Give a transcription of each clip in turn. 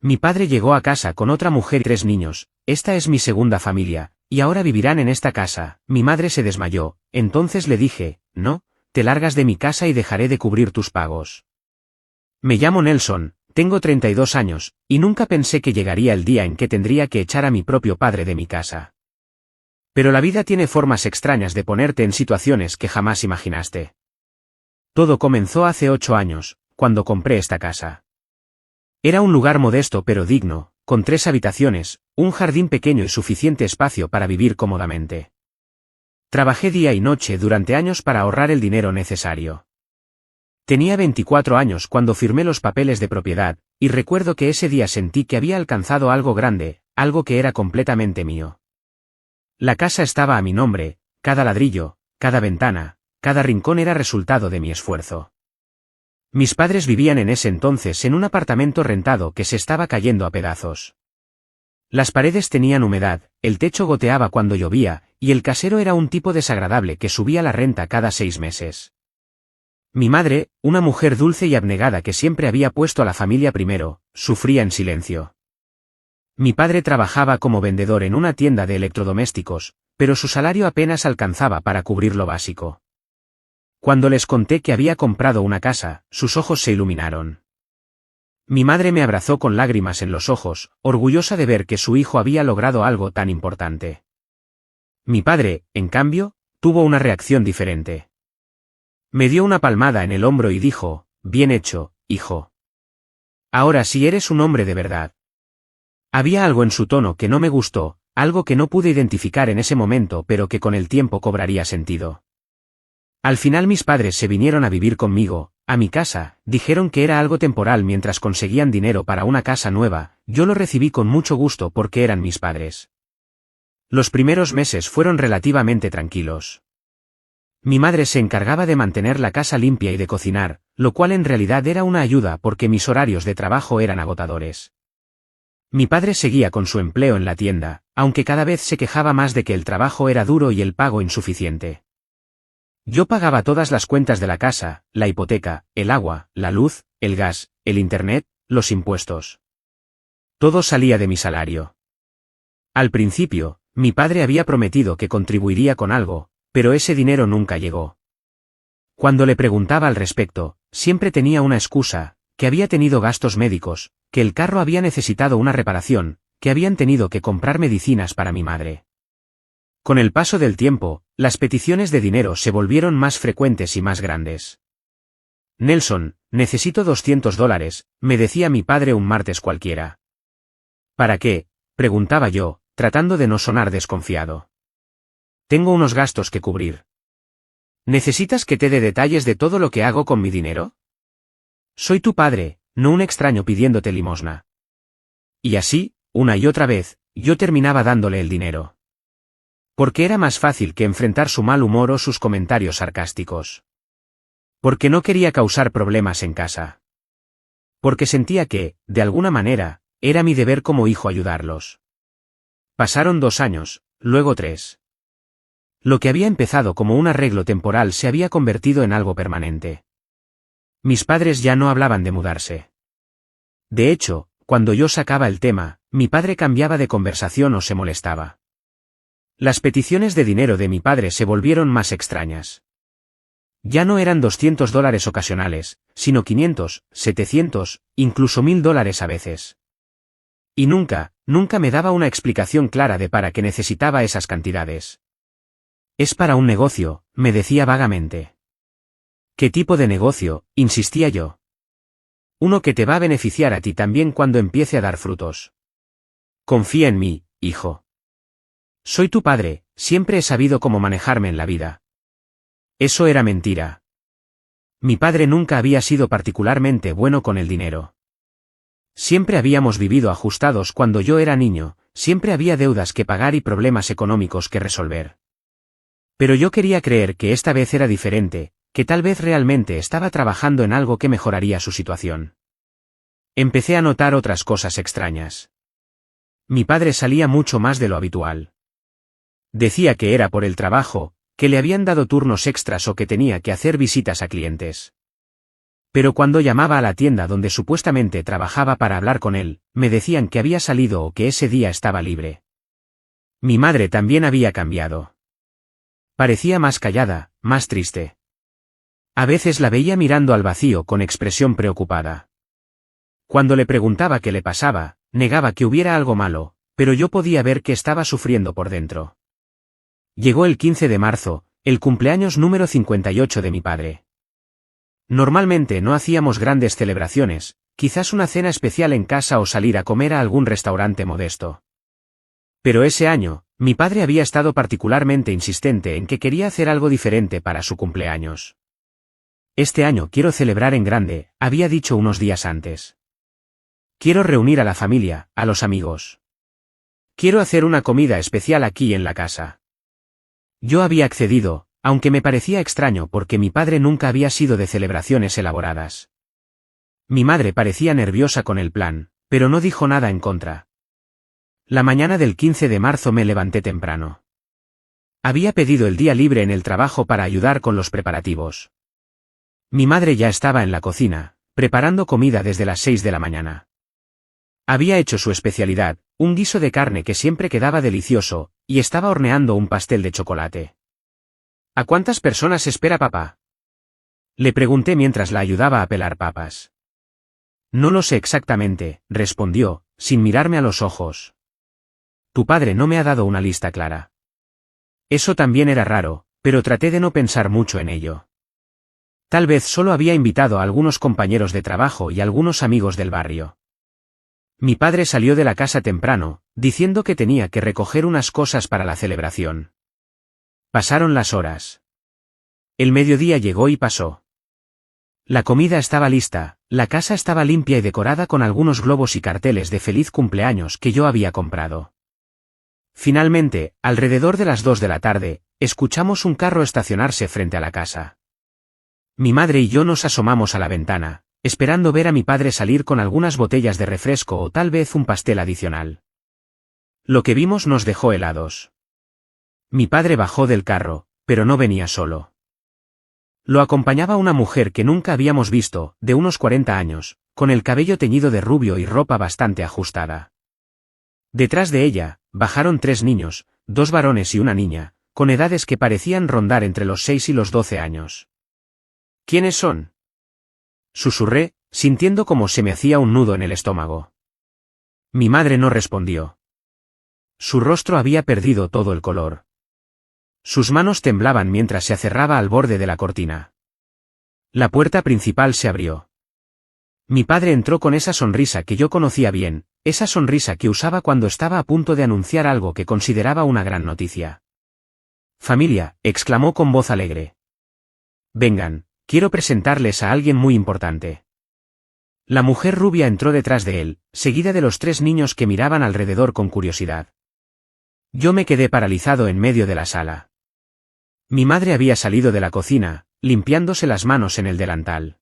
Mi padre llegó a casa con otra mujer y 3 niños. Esta es mi segunda familia, y ahora vivirán en esta casa. Mi madre se desmayó, entonces le dije, no, te largas de mi casa y dejaré de cubrir tus pagos. Me llamo Nelson, tengo 32 años, y nunca pensé que llegaría el día en que tendría que echar a mi propio padre de mi casa. Pero la vida tiene formas extrañas de ponerte en situaciones que jamás imaginaste. Todo comenzó hace 8 años, cuando compré esta casa. Era un lugar modesto pero digno, con 3 habitaciones, un jardín pequeño y suficiente espacio para vivir cómodamente. Trabajé día y noche durante años para ahorrar el dinero necesario. Tenía 24 años cuando firmé los papeles de propiedad, y recuerdo que ese día sentí que había alcanzado algo grande, algo que era completamente mío. La casa estaba a mi nombre, cada ladrillo, cada ventana, cada rincón era resultado de mi esfuerzo. Mis padres vivían en ese entonces en un apartamento rentado que se estaba cayendo a pedazos. Las paredes tenían humedad, el techo goteaba cuando llovía, y el casero era un tipo desagradable que subía la renta cada 6 meses. Mi madre, una mujer dulce y abnegada que siempre había puesto a la familia primero, sufría en silencio. Mi padre trabajaba como vendedor en una tienda de electrodomésticos, pero su salario apenas alcanzaba para cubrir lo básico. Cuando les conté que había comprado una casa, sus ojos se iluminaron. Mi madre me abrazó con lágrimas en los ojos, orgullosa de ver que su hijo había logrado algo tan importante. Mi padre, en cambio, tuvo una reacción diferente. Me dio una palmada en el hombro y dijo, bien hecho, hijo. Ahora sí eres un hombre de verdad. Había algo en su tono que no me gustó, algo que no pude identificar en ese momento pero que con el tiempo cobraría sentido. Al final mis padres se vinieron a vivir conmigo, a mi casa, dijeron que era algo temporal mientras conseguían dinero para una casa nueva, yo lo recibí con mucho gusto porque eran mis padres. Los primeros meses fueron relativamente tranquilos. Mi madre se encargaba de mantener la casa limpia y de cocinar, lo cual en realidad era una ayuda porque mis horarios de trabajo eran agotadores. Mi padre seguía con su empleo en la tienda, aunque cada vez se quejaba más de que el trabajo era duro y el pago insuficiente. Yo pagaba todas las cuentas de la casa, la hipoteca, el agua, la luz, el gas, el internet, los impuestos. Todo salía de mi salario. Al principio, mi padre había prometido que contribuiría con algo, pero ese dinero nunca llegó. Cuando le preguntaba al respecto, siempre tenía una excusa, que había tenido gastos médicos, que el carro había necesitado una reparación, que habían tenido que comprar medicinas para mi madre. Con el paso del tiempo, las peticiones de dinero se volvieron más frecuentes y más grandes. Nelson, necesito $200, me decía mi padre un martes cualquiera. ¿Para qué?, preguntaba yo, tratando de no sonar desconfiado. Tengo unos gastos que cubrir. ¿Necesitas que te dé detalles de todo lo que hago con mi dinero? Soy tu padre, no un extraño pidiéndote limosna. Y así, una y otra vez, yo terminaba dándole el dinero. Porque era más fácil que enfrentar su mal humor o sus comentarios sarcásticos. Porque no quería causar problemas en casa. Porque sentía que, de alguna manera, era mi deber como hijo ayudarlos. Pasaron 2 años, luego 3. Lo que había empezado como un arreglo temporal se había convertido en algo permanente. Mis padres ya no hablaban de mudarse. De hecho, cuando yo sacaba el tema, mi padre cambiaba de conversación o se molestaba. Las peticiones de dinero de mi padre se volvieron más extrañas. Ya no eran $200 ocasionales, sino 500, 700, incluso $1000 a veces. Y nunca me daba una explicación clara de para qué necesitaba esas cantidades. Es para un negocio, me decía vagamente. ¿Qué tipo de negocio?, insistía yo. Uno que te va a beneficiar a ti también cuando empiece a dar frutos. Confía en mí, hijo. Soy tu padre, siempre he sabido cómo manejarme en la vida. Eso era mentira. Mi padre nunca había sido particularmente bueno con el dinero. Siempre habíamos vivido ajustados cuando yo era niño, siempre había deudas que pagar y problemas económicos que resolver. Pero yo quería creer que esta vez era diferente, que tal vez realmente estaba trabajando en algo que mejoraría su situación. Empecé a notar otras cosas extrañas. Mi padre salía mucho más de lo habitual. Decía que era por el trabajo, que le habían dado turnos extras o que tenía que hacer visitas a clientes. Pero cuando llamaba a la tienda donde supuestamente trabajaba para hablar con él, me decían que había salido o que ese día estaba libre. Mi madre también había cambiado. Parecía más callada, más triste. A veces la veía mirando al vacío con expresión preocupada. Cuando le preguntaba qué le pasaba, negaba que hubiera algo malo, pero yo podía ver que estaba sufriendo por dentro. Llegó el 15 de marzo, el cumpleaños número 58 de mi padre. Normalmente no hacíamos grandes celebraciones, quizás una cena especial en casa o salir a comer a algún restaurante modesto. Pero ese año, mi padre había estado particularmente insistente en que quería hacer algo diferente para su cumpleaños. Este año quiero celebrar en grande, había dicho unos días antes. Quiero reunir a la familia, a los amigos. Quiero hacer una comida especial aquí en la casa. Yo había accedido, aunque me parecía extraño porque mi padre nunca había sido de celebraciones elaboradas. Mi madre parecía nerviosa con el plan, pero no dijo nada en contra. La mañana del 15 de marzo me levanté temprano. Había pedido el día libre en el trabajo para ayudar con los preparativos. Mi madre ya estaba en la cocina, preparando comida desde las 6 de la mañana. Había hecho su especialidad, un guiso de carne que siempre quedaba delicioso, y estaba horneando un pastel de chocolate. ¿A cuántas personas espera papá? Le pregunté mientras la ayudaba a pelar papas. No lo sé exactamente, respondió, sin mirarme a los ojos. Tu padre no me ha dado una lista clara. Eso también era raro, pero traté de no pensar mucho en ello. Tal vez solo había invitado a algunos compañeros de trabajo y algunos amigos del barrio. Mi padre salió de la casa temprano, diciendo que tenía que recoger unas cosas para la celebración. Pasaron las horas. El mediodía llegó y pasó. La comida estaba lista, la casa estaba limpia y decorada con algunos globos y carteles de feliz cumpleaños que yo había comprado. Finalmente, alrededor de las 2 de la tarde, escuchamos un carro estacionarse frente a la casa. Mi madre y yo nos asomamos a la ventana, esperando ver a mi padre salir con algunas botellas de refresco o tal vez un pastel adicional. Lo que vimos nos dejó helados. Mi padre bajó del carro, pero no venía solo. Lo acompañaba una mujer que nunca habíamos visto, de unos 40 años, con el cabello teñido de rubio y ropa bastante ajustada. Detrás de ella, bajaron 3 niños, 2 varones y una niña, con edades que parecían rondar entre los 6 y los 12 años. ¿Quiénes son? Susurré, sintiendo como se me hacía un nudo en el estómago. Mi madre no respondió. Su rostro había perdido todo el color. Sus manos temblaban mientras se acerraba al borde de la cortina. La puerta principal se abrió. Mi padre entró con esa sonrisa que yo conocía bien, esa sonrisa que usaba cuando estaba a punto de anunciar algo que consideraba una gran noticia. Familia, exclamó con voz alegre. Vengan, quiero presentarles a alguien muy importante. La mujer rubia entró detrás de él, seguida de los 3 niños que miraban alrededor con curiosidad. Yo me quedé paralizado en medio de la sala. Mi madre había salido de la cocina, limpiándose las manos en el delantal.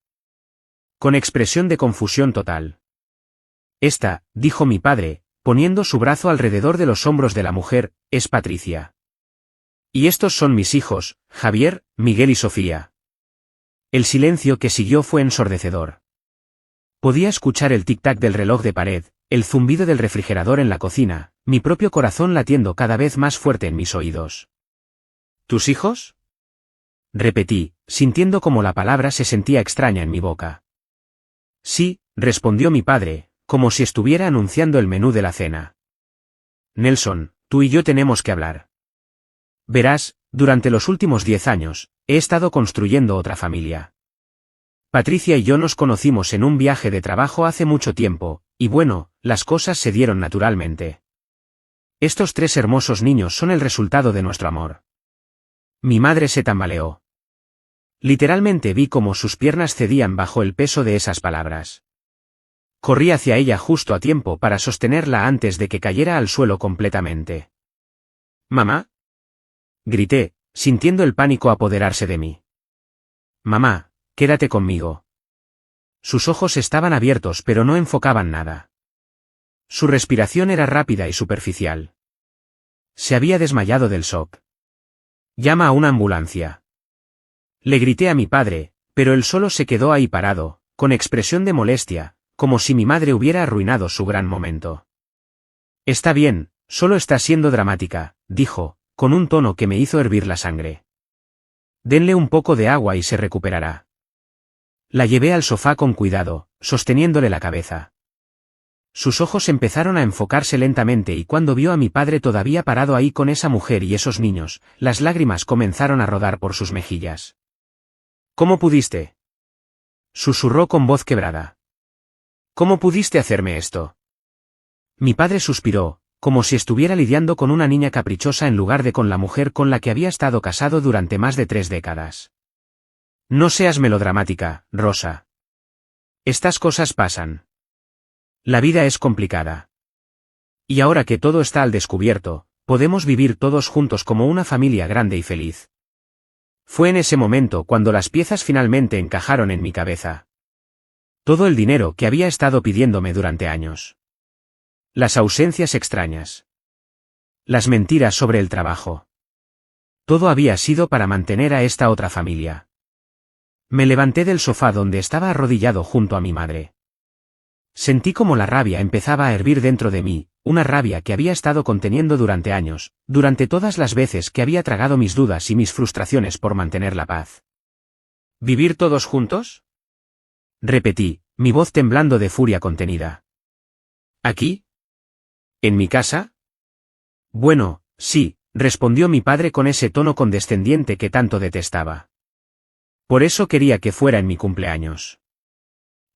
Con expresión de confusión total. Esta, dijo mi padre, poniendo su brazo alrededor de los hombros de la mujer, es Patricia. Y estos son mis hijos, Javier, Miguel y Sofía. El silencio que siguió fue ensordecedor. Podía escuchar el tic-tac del reloj de pared, el zumbido del refrigerador en la cocina, mi propio corazón latiendo cada vez más fuerte en mis oídos. ¿Tus hijos? Repetí, sintiendo como la palabra se sentía extraña en mi boca. Sí, respondió mi padre, como si estuviera anunciando el menú de la cena. Nelson, tú y yo tenemos que hablar. Verás, durante los últimos 10 años, he estado construyendo otra familia. Patricia y yo nos conocimos en un viaje de trabajo hace mucho tiempo, y bueno, las cosas se dieron naturalmente. Estos 3 hermosos niños son el resultado de nuestro amor. Mi madre se tambaleó. Literalmente vi cómo sus piernas cedían bajo el peso de esas palabras. Corrí hacia ella justo a tiempo para sostenerla antes de que cayera al suelo completamente. ¿Mamá? Grité, sintiendo el pánico apoderarse de mí. Mamá, quédate conmigo. Sus ojos estaban abiertos pero no enfocaban nada. Su respiración era rápida y superficial. Se había desmayado del shock. Llama a una ambulancia. Le grité a mi padre, pero él solo se quedó ahí parado, con expresión de molestia, como si mi madre hubiera arruinado su gran momento. Está bien, solo está siendo dramática, dijo, con un tono que me hizo hervir la sangre. Denle un poco de agua y se recuperará. La llevé al sofá con cuidado, sosteniéndole la cabeza. Sus ojos empezaron a enfocarse lentamente y cuando vio a mi padre todavía parado ahí con esa mujer y esos niños, las lágrimas comenzaron a rodar por sus mejillas. ¿Cómo pudiste? Susurró con voz quebrada. ¿Cómo pudiste hacerme esto? Mi padre suspiró, como si estuviera lidiando con una niña caprichosa en lugar de con la mujer con la que había estado casado durante más de 3 décadas. No seas melodramática, Rosa. Estas cosas pasan. La vida es complicada. Y ahora que todo está al descubierto, podemos vivir todos juntos como una familia grande y feliz. Fue en ese momento cuando las piezas finalmente encajaron en mi cabeza. Todo el dinero que había estado pidiéndome durante años. Las ausencias extrañas. Las mentiras sobre el trabajo. Todo había sido para mantener a esta otra familia. Me levanté del sofá donde estaba arrodillado junto a mi madre. Sentí como la rabia empezaba a hervir dentro de mí, una rabia que había estado conteniendo durante años, durante todas las veces que había tragado mis dudas y mis frustraciones por mantener la paz. ¿Vivir todos juntos? Repetí, mi voz temblando de furia contenida. ¿Aquí? ¿En mi casa? Bueno, sí, respondió mi padre con ese tono condescendiente que tanto detestaba. Por eso quería que fuera en mi cumpleaños.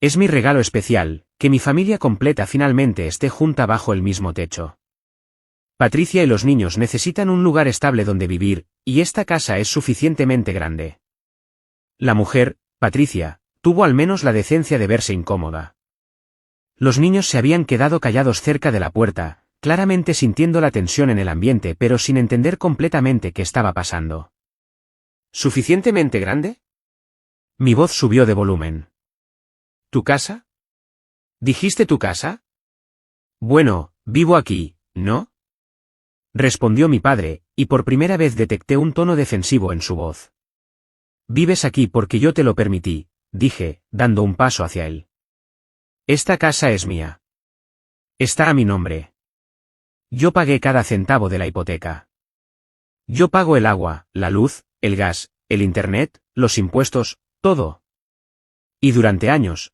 Es mi regalo especial, que mi familia completa finalmente esté junta bajo el mismo techo. Patricia y los niños necesitan un lugar estable donde vivir, y esta casa es suficientemente grande. La mujer, Patricia, tuvo al menos la decencia de verse incómoda. Los niños se habían quedado callados cerca de la puerta, claramente sintiendo la tensión en el ambiente pero sin entender completamente qué estaba pasando. ¿Suficientemente grande? Mi voz subió de volumen. ¿Tu casa? ¿Dijiste tu casa? Bueno, vivo aquí, ¿no? Respondió mi padre, y por primera vez detecté un tono defensivo en su voz. Vives aquí porque yo te lo permití, dije, dando un paso hacia él. Esta casa es mía. Está a mi nombre. Yo pagué cada centavo de la hipoteca. Yo pago el agua, la luz, el gas, el internet, los impuestos, todo. Y durante años,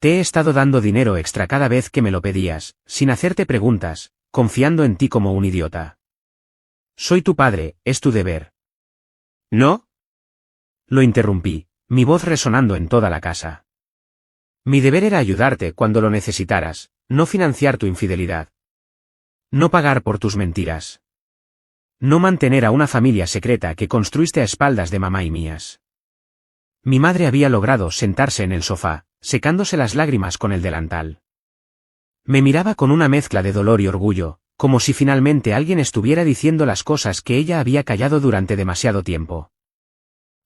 te he estado dando dinero extra cada vez que me lo pedías, sin hacerte preguntas, confiando en ti como un idiota. Soy tu padre, es tu deber. ¿No? Lo interrumpí, mi voz resonando en toda la casa. Mi deber era ayudarte cuando lo necesitaras, no financiar tu infidelidad. No pagar por tus mentiras. No mantener a una familia secreta que construiste a espaldas de mamá y mías. Mi madre había logrado sentarse en el sofá, secándose las lágrimas con el delantal. Me miraba con una mezcla de dolor y orgullo, como si finalmente alguien estuviera diciendo las cosas que ella había callado durante demasiado tiempo.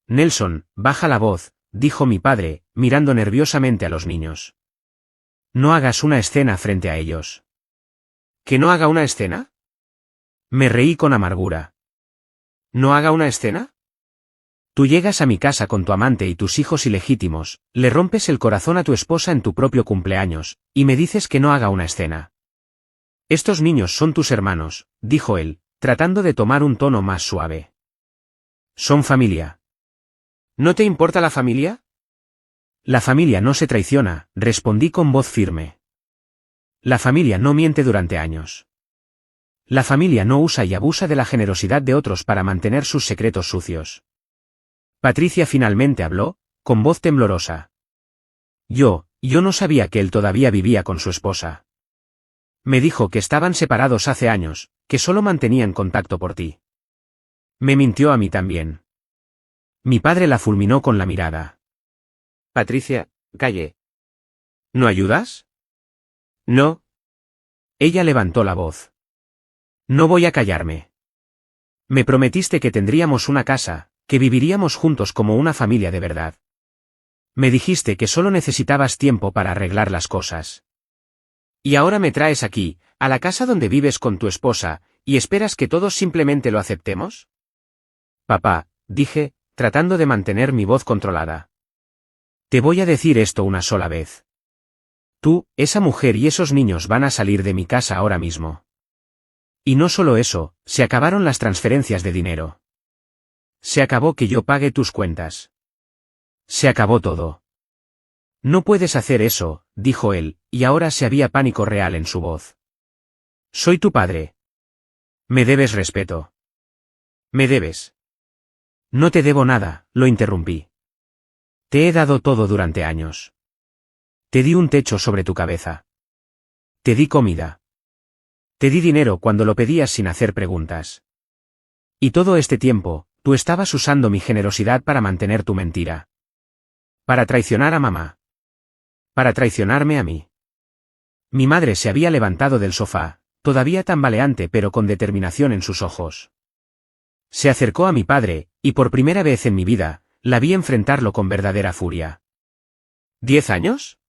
Nelson, baja la voz, dijo mi padre, mirando nerviosamente a los niños. No hagas una escena frente a ellos. ¿Que no haga una escena? Me reí con amargura. ¿No haga una escena? Tú llegas a mi casa con tu amante y tus hijos ilegítimos, le rompes el corazón a tu esposa en tu propio cumpleaños, y me dices que no haga una escena. Estos niños son tus hermanos, dijo él, tratando de tomar un tono más suave. Son familia. ¿No te importa la familia? La familia no se traiciona, respondí con voz firme. La familia no miente durante años. La familia no usa y abusa de la generosidad de otros para mantener sus secretos sucios. Patricia finalmente habló, con voz temblorosa. Yo no sabía que él todavía vivía con su esposa. Me dijo que estaban separados hace años, que solo mantenían contacto por ti. Me mintió a mí también. Mi padre la fulminó con la mirada. Patricia, calle. ¿No ayudas? No. Ella levantó la voz. No voy a callarme. Me prometiste que tendríamos una casa, que viviríamos juntos como una familia de verdad. Me dijiste que solo necesitabas tiempo para arreglar las cosas. Y ahora me traes aquí, a la casa donde vives con tu esposa, y esperas que todos simplemente lo aceptemos? Papá, dije, tratando de mantener mi voz controlada. Te voy a decir esto una sola vez. Tú, esa mujer y esos niños van a salir de mi casa ahora mismo. Y no solo eso, se acabaron las transferencias de dinero. Se acabó que yo pague tus cuentas. Se acabó todo. No puedes hacer eso, dijo él, y ahora se había pánico real en su voz. Soy tu padre. Me debes respeto. Me debes. No te debo nada, lo interrumpí. Te he dado todo durante años. Te di un techo sobre tu cabeza. Te di comida. Te di dinero cuando lo pedías sin hacer preguntas. Y todo este tiempo, tú estabas usando mi generosidad para mantener tu mentira. Para traicionar a mamá. Para traicionarme a mí. Mi madre se había levantado del sofá, todavía tambaleante pero con determinación en sus ojos. Se acercó a mi padre, y por primera vez en mi vida, la vi enfrentarlo con verdadera furia. ¿10 años?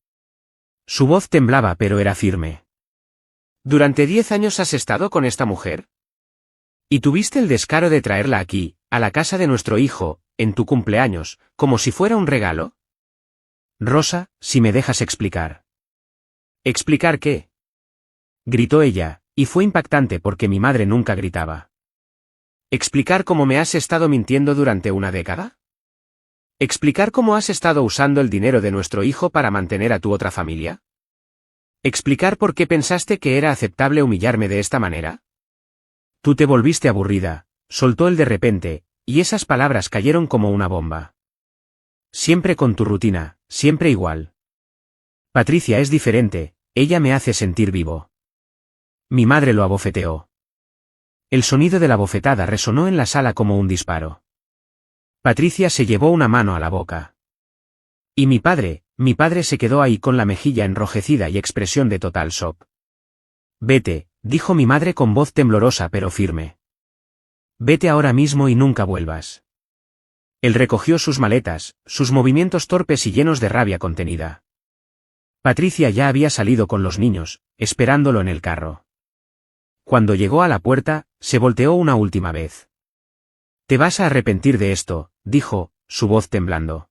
Su voz temblaba pero era firme. ¿Durante 10 años has estado con esta mujer? ¿Y tuviste el descaro de traerla aquí, a la casa de nuestro hijo, en tu cumpleaños, como si fuera un regalo? Rosa, si me dejas explicar. ¿Explicar qué? Gritó ella, y fue impactante porque mi madre nunca gritaba. ¿Explicar cómo me has estado mintiendo durante una década? ¿Explicar cómo has estado usando el dinero de nuestro hijo para mantener a tu otra familia? ¿Explicar por qué pensaste que era aceptable humillarme de esta manera? Tú te volviste aburrida, soltó él de repente, y esas palabras cayeron como una bomba. Siempre con tu rutina, siempre igual. Patricia es diferente, ella me hace sentir vivo. Mi madre lo abofeteó. El sonido de la bofetada resonó en la sala como un disparo. Patricia se llevó una mano a la boca. Y mi padre se quedó ahí con la mejilla enrojecida y expresión de total shock. Vete, dijo mi madre con voz temblorosa pero firme. Vete ahora mismo y nunca vuelvas. Él recogió sus maletas, sus movimientos torpes y llenos de rabia contenida. Patricia ya había salido con los niños, esperándolo en el carro. Cuando llegó a la puerta, se volteó una última vez. Te vas a arrepentir de esto, dijo, su voz temblando.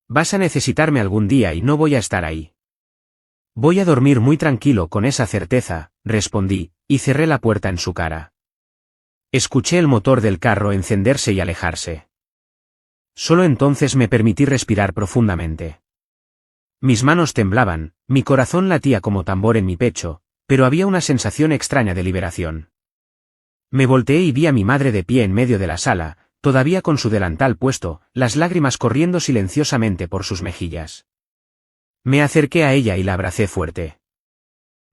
Vas a necesitarme algún día y no voy a estar ahí. Voy a dormir muy tranquilo con esa certeza, respondí, y cerré la puerta en su cara. Escuché el motor del carro encenderse y alejarse. Solo entonces me permití respirar profundamente. Mis manos temblaban, mi corazón latía como tambor en mi pecho, pero había una sensación extraña de liberación. Me volteé y vi a mi madre de pie en medio de la sala, todavía con su delantal puesto, las lágrimas corriendo silenciosamente por sus mejillas. Me acerqué a ella y la abracé fuerte.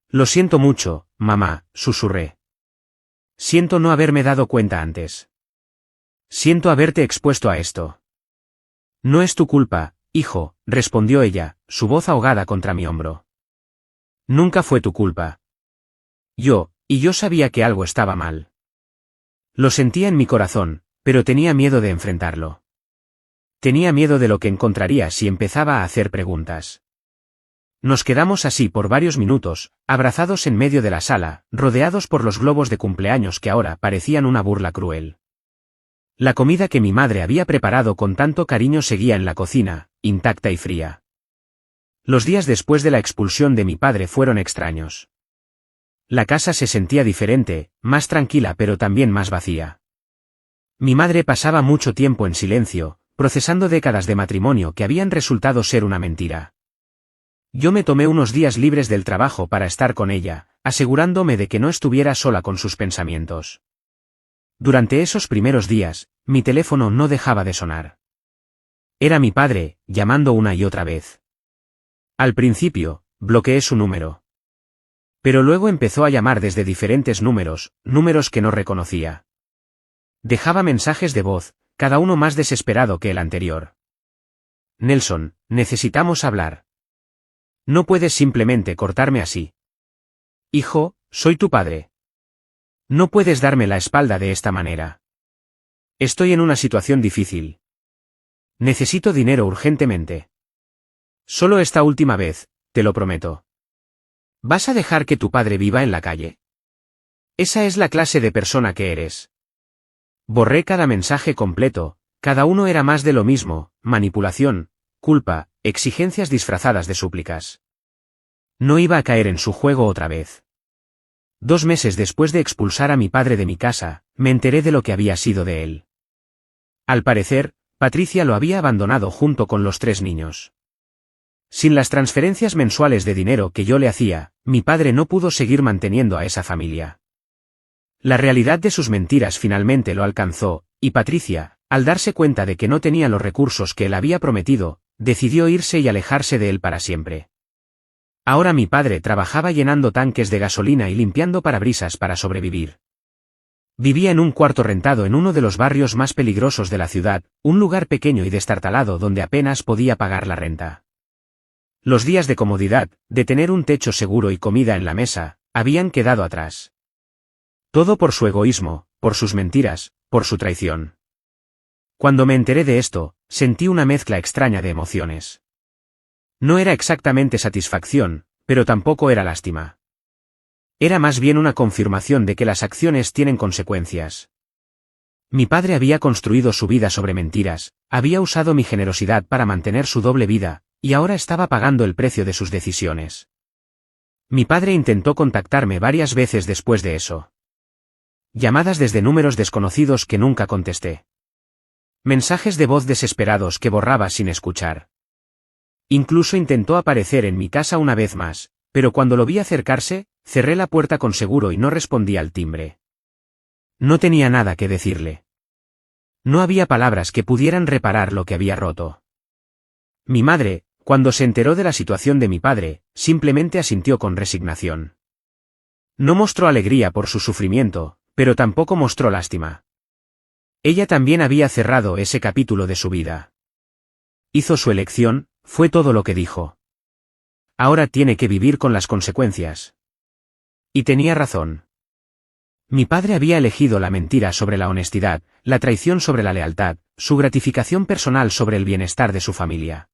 Lo siento mucho, mamá, susurré. Siento no haberme dado cuenta antes. Siento haberte expuesto a esto. No es tu culpa, hijo, respondió ella, su voz ahogada contra mi hombro. Nunca fue tu culpa. Yo sabía que algo estaba mal. Lo sentía en mi corazón, pero tenía miedo de enfrentarlo. Tenía miedo de lo que encontraría si empezaba a hacer preguntas. Nos quedamos así por varios minutos, abrazados en medio de la sala, rodeados por los globos de cumpleaños que ahora parecían una burla cruel. La comida que mi madre había preparado con tanto cariño seguía en la cocina, intacta y fría. Los días después de la expulsión de mi padre fueron extraños. La casa se sentía diferente, más tranquila pero también más vacía. Mi madre pasaba mucho tiempo en silencio, procesando décadas de matrimonio que habían resultado ser una mentira. Yo me tomé unos días libres del trabajo para estar con ella, asegurándome de que no estuviera sola con sus pensamientos. Durante esos primeros días, mi teléfono no dejaba de sonar. Era mi padre, llamando una y otra vez. Al principio, bloqueé su número. Pero luego empezó a llamar desde diferentes números que no reconocía. Dejaba mensajes de voz, cada uno más desesperado que el anterior. Nelson, necesitamos hablar. No puedes simplemente cortarme así. Hijo, soy tu padre. No puedes darme la espalda de esta manera. Estoy en una situación difícil. Necesito dinero urgentemente. Solo esta última vez, te lo prometo. ¿Vas a dejar que tu padre viva en la calle? Esa es la clase de persona que eres. Borré cada mensaje completo, cada uno era más de lo mismo, manipulación, culpa, exigencias disfrazadas de súplicas. No iba a caer en su juego otra vez. 2 meses después de expulsar a mi padre de mi casa, me enteré de lo que había sido de él. Al parecer, Patricia lo había abandonado junto con los 3 niños. Sin las transferencias mensuales de dinero que yo le hacía, mi padre no pudo seguir manteniendo a esa familia. La realidad de sus mentiras finalmente lo alcanzó, y Patricia, al darse cuenta de que no tenía los recursos que él había prometido, decidió irse y alejarse de él para siempre. Ahora mi padre trabajaba llenando tanques de gasolina y limpiando parabrisas para sobrevivir. Vivía en un cuarto rentado en uno de los barrios más peligrosos de la ciudad, un lugar pequeño y destartalado donde apenas podía pagar la renta. Los días de comodidad, de tener un techo seguro y comida en la mesa, habían quedado atrás. Todo por su egoísmo, por sus mentiras, por su traición. Cuando me enteré de esto, sentí una mezcla extraña de emociones. No era exactamente satisfacción, pero tampoco era lástima. Era más bien una confirmación de que las acciones tienen consecuencias. Mi padre había construido su vida sobre mentiras, había usado mi generosidad para mantener su doble vida, y ahora estaba pagando el precio de sus decisiones. Mi padre intentó contactarme varias veces después de eso. Llamadas desde números desconocidos que nunca contesté. Mensajes de voz desesperados que borraba sin escuchar. Incluso intentó aparecer en mi casa una vez más, pero cuando lo vi acercarse, cerré la puerta con seguro y no respondí al timbre. No tenía nada que decirle. No había palabras que pudieran reparar lo que había roto. Mi madre, cuando se enteró de la situación de mi padre, simplemente asintió con resignación. No mostró alegría por su sufrimiento, pero tampoco mostró lástima. Ella también había cerrado ese capítulo de su vida. Hizo su elección, fue todo lo que dijo. Ahora tiene que vivir con las consecuencias. Y tenía razón. Mi padre había elegido la mentira sobre la honestidad, la traición sobre la lealtad, su gratificación personal sobre el bienestar de su familia.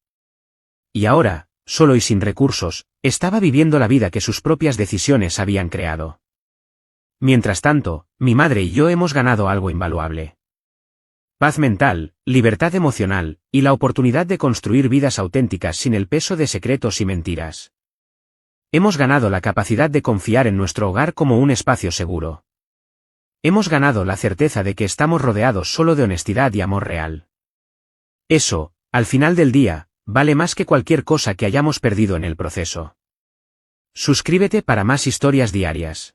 Y ahora, solo y sin recursos, estaba viviendo la vida que sus propias decisiones habían creado. Mientras tanto, mi madre y yo hemos ganado algo invaluable. Paz mental, libertad emocional, y la oportunidad de construir vidas auténticas sin el peso de secretos y mentiras. Hemos ganado la capacidad de confiar en nuestro hogar como un espacio seguro. Hemos ganado la certeza de que estamos rodeados solo de honestidad y amor real. Eso, al final del día, vale más que cualquier cosa que hayamos perdido en el proceso. Suscríbete para más historias diarias.